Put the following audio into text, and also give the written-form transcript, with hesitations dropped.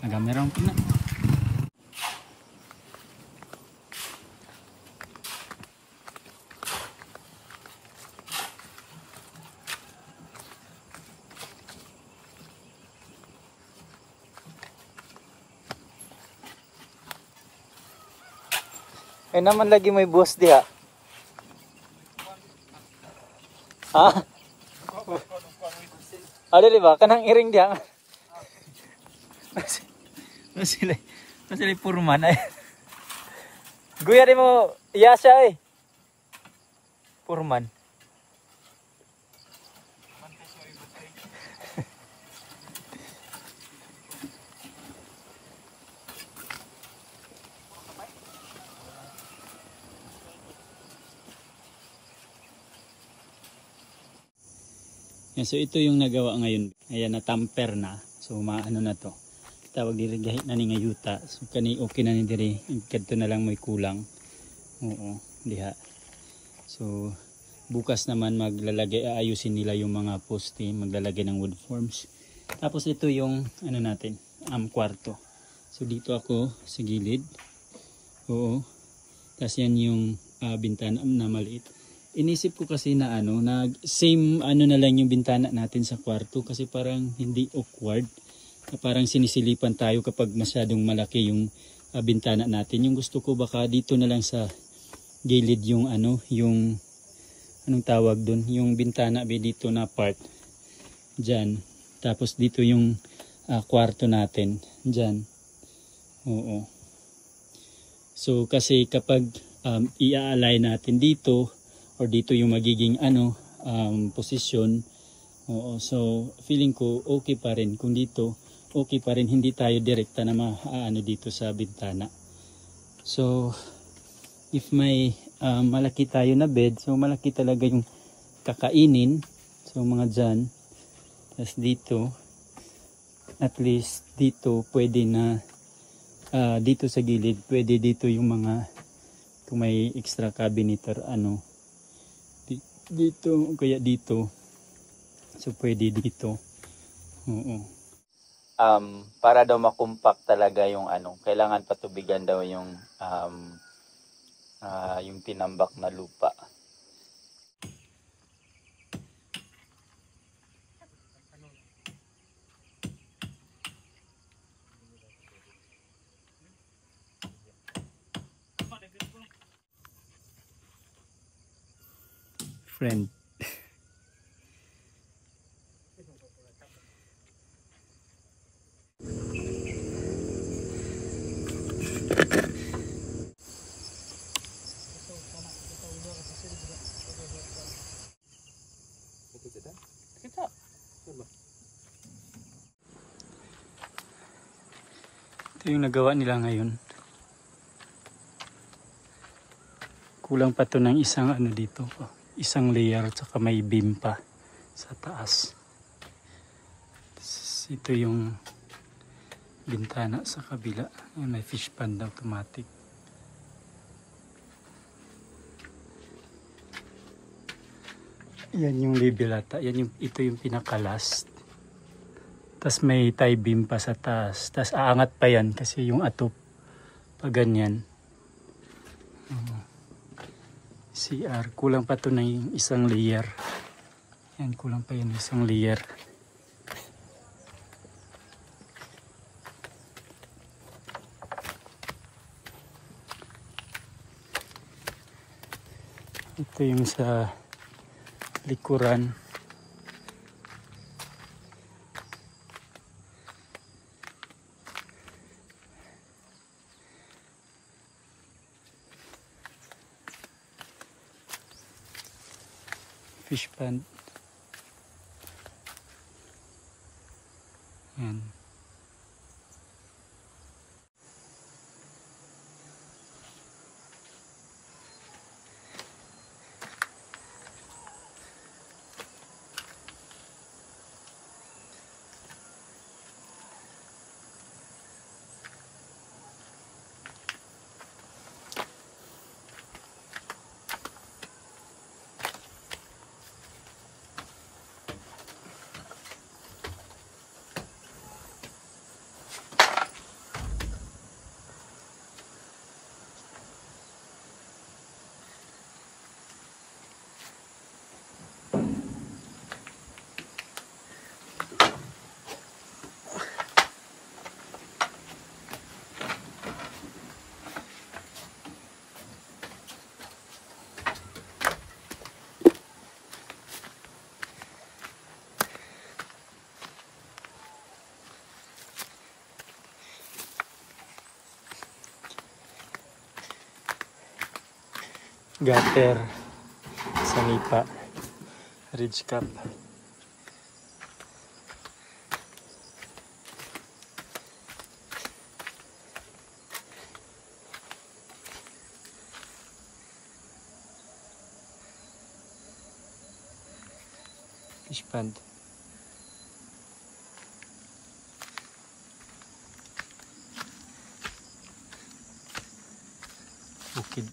Agak merong pina. Eh naman lagi may boss diha. Ha? Ada di ba? Kanang iring diha. Masili purman ay. Guya di mo iya siya eh. Purman. Yeah, so ito yung nagawa ngayon. Ayan, na-tamper na. So maano na to. Tawag diri gahit na ni nga yuta. So kani okay na ni diri. Kadto na lang may kulang. Oo, diha. So bukas naman maglalagay, aayusin nila yung mga poste, maglalagay ng wood forms. Tapos ito yung ano natin, kwarto. So dito ako sa gilid. Oo. Tapos yan yung bintana na maliit. Inisip ko kasi na ano, na same ano na lang yung bintana natin sa kwarto kasi parang hindi awkward. Na parang sinisilipan tayo kapag masyadong malaki yung bintana natin. Yung gusto ko baka dito na lang sa gilid yung ano, yung anong tawag dun, yung bintana be dito na part. Diyan. Tapos dito yung kwarto natin. Diyan. Oo. So kasi kapag i-align natin dito, or dito yung magiging ano posisyon. Oo, so feeling ko okay pa rin kung dito okay pa rin, hindi tayo direkta na maano dito sa bintana. So if may malaki tayo na bed, so malaki talaga yung kakainin. So mga dyan, tapos dito at least dito pwede na dito sa gilid pwede dito yung mga kung may extra cabinet or ano dito, kaya dito. So pwede dito. Oo. Para daw makumpak talaga yung ano, kailangan patubigan daw yung tinambak na lupa. Friend. Ito yung nagawa nila ngayon. Kulang pa to ng isang ano dito. Isang layer at saka may beam pa sa taas. Ito yung bintana sa kabila. May fish pond automatic. Yan yung label ata. Ito yung pinaka-last. Tapos may tie beam pa sa taas. Tapos aangat pa yan kasi yung atop pa ganyan. CR. Kulang pa to ng isang layer. Yan, kulang pa yan isang layer. Ito yung sa likuran. Fish pond. Yan. gutter sa Nipa Ridge Cap. Fish pond. Bukid.